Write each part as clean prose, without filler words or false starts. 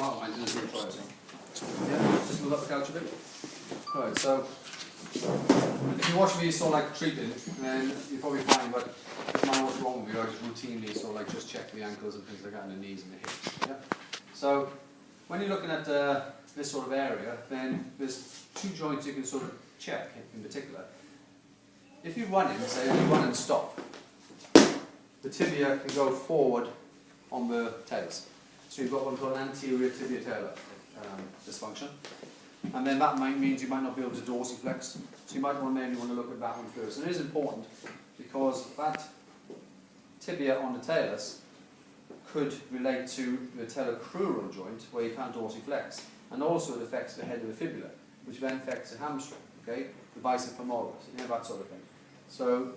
outline to the try some. Yeah, just move up the couch a bit. Right, so if you watch me sort of like treating, then you'll probably find that no matter what's wrong with you, I just routinely sort of like just check the ankles and things like that, and the knees and the hips. Yeah. So when you're looking at this sort of area, then there's two joints you can sort of check in particular. If you run in, say you run and stop, the tibia can go forward on the talus. So you've got what we call an anterior tibia-talar dysfunction. And then that means you might not be able to dorsiflex. So you might mainly want to look at that one first. And it is important because that tibia on the talus could relate to the talocrural joint where you can't dorsiflex. And also it affects the head of the fibula, which then affects the hamstring, okay? The bicep femoris, that sort of thing. So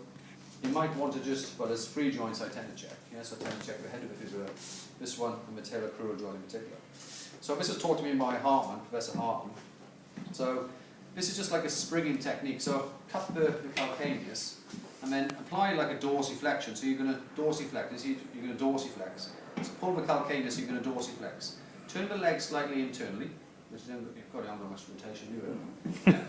you might want to just, well, there's three joints I tend to check. So I tend to check the head of the fibula, this one, and the talocrural joint in particular. So this was taught to me by Hartman, Professor Hartman. So this is just like a springing technique. So cut the calcaneus and then apply like a dorsiflexion. So you're going to dorsiflex. You're going to dorsiflex. So pull the calcaneus, you're going to dorsiflex. Turn the leg slightly internally, which then you've got to much rotation, you yeah.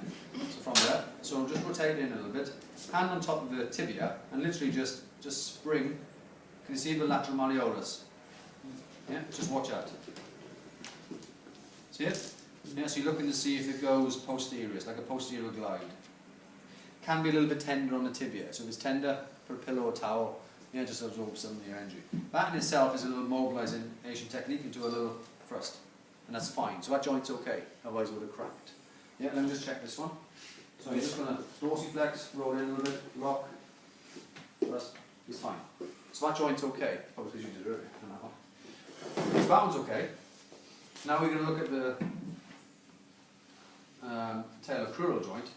So from there, so just rotate in a little bit. Hand on top of the tibia and literally just spring. Can you see the lateral malleolus? Yeah, just watch out. See it? Yeah, so you're looking to see if it goes posterior, it's like a posterior glide. Can be a little bit tender on the tibia, so if it's tender, put a pillow or towel, just absorb some of your energy. That in itself is a little mobilization technique into a little thrust, and that's fine. So that joint's okay, otherwise it would have cracked. Yeah, let me just check this one. So you're just going to dorsiflex, roll in a little bit, lock, thrust, it's fine. So that joint's okay, probably because you did it earlier. So that one's okay. Now we're going to look at the talocrural joint.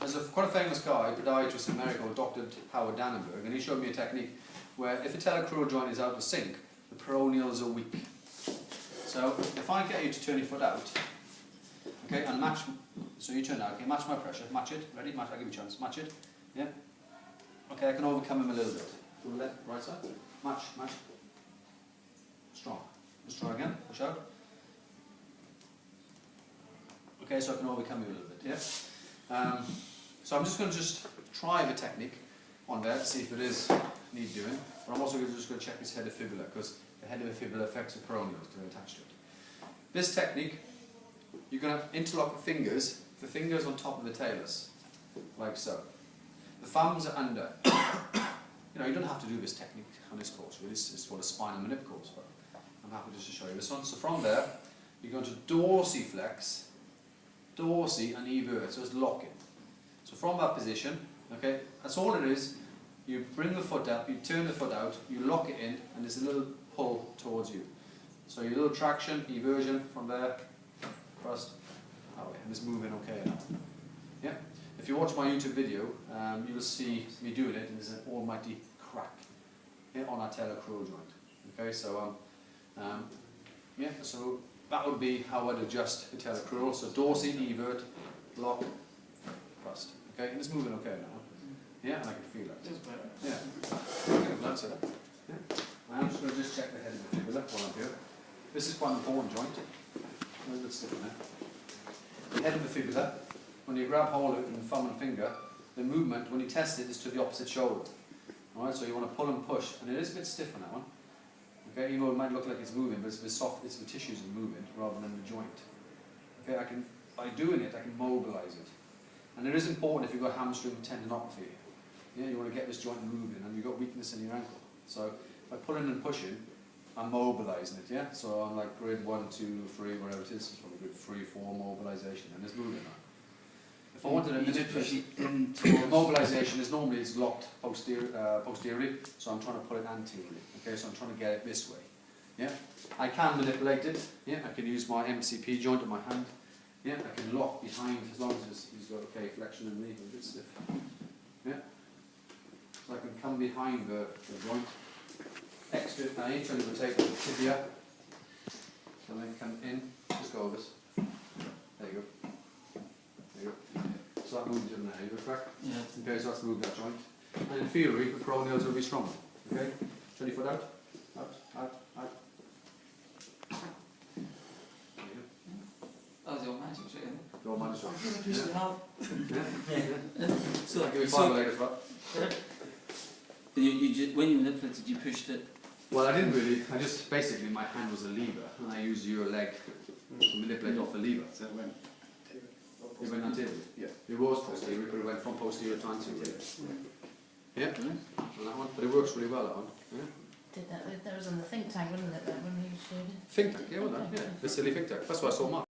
There's quite a famous guy, podiatrist in America, Dr. Howard Dannenberg, and he showed me a technique where if the talocrural joint is out of sync, the peroneals are weak. So if I get you to turn your foot out, okay, and match, so you turn out, okay, match my pressure, match it, ready, match, I'll give you a chance, match it, yeah, okay, I can overcome him a little bit. From the left, right side, match, strong, let's try again, push out. Okay, so I can overcome you a little bit, yeah? So I'm just going to try the technique on there to see if it is need doing, but I'm also just going to check this head of fibula because the head of the fibula affects the peroneals because they're attached to it. This technique, you're going to interlock the fingers on top of the talus, like so. The thumbs are under. You don't have to do this technique on this course, really. It's for the spine and manip course, but I'm happy just to show you this one. So from there, you're going to dorsiflex, dorsi and evert, so it's locking. So from that position, okay, that's all it is. You bring the foot up, you turn the foot out, you lock it in, and there's a little pull towards you. So your little traction, eversion from there, thrust, that way, and it's moving okay now. Yeah? If you watch my YouTube video, you will see me doing it, and there's an almighty crack on our talocrural joint. Okay, so yeah, so that would be how I'd adjust the talocrural. So dorsi, evert, lock, thrust. Okay, and it's moving okay now. Yeah, and I can feel it. Yeah. Okay, that's it. Yeah. I'm just going to just check the head of the fibula while I'm here. This is quite an important joint. A little bit stiff in there. The head of the fibula, when you grab hold of it with the thumb and finger, the movement, when you test it, is to the opposite shoulder. Alright, so you want to pull and push, and it is a bit stiff on that one. Okay, even though it might look like it's moving, but it's the soft, it's the tissues are moving rather than the joint. Okay, by doing it, I can mobilize it. And it is important if you've got hamstring tendinopathy. Yeah, you want to get this joint moving, and you've got weakness in your ankle. So by pulling and pushing, I'm mobilizing it. Yeah, so I'm like grid 1, 2, 3, whatever it is. It's probably grid 3, 4 mobilization, and it's moving now. If I wanted a manipulation, mobilization is normally it's locked posteriorly, so I'm trying to pull it anteriorly. Okay, so I'm trying to get it this way. Yeah, I can manipulate it. Yeah, I can use my MCP joint in my hand. Yeah, I can lock behind as long as he's got okay flexion and knee, a bit stiff. Yeah, so I can come behind the joint. Extra knee, trying to rotate the tibia. So then come in, just go over this. There you go. There you go. So that moves in there, you go crack? Yeah. Okay, so that's moved that joint. And in theory, the peroneals will be stronger. Okay? Turn your foot out. Out, out, out. Don't mind as well. Push it out. So, I'll give you 5 later for that. when you manipulated, you pushed it. Well, I didn't really. I just basically my hand was a lever, and I used your leg to manipulate off the lever. So it went. It went anterior. Yeah. It was posterior, but it went from posterior to anterior. Yeah. Mm. On that one, but it works really well. That one. Yeah. Did that? That was on the think tank, wasn't it? That when we showed it. Think tank, yeah, well done. Yeah, the silly think tank. That's why I saw Mark.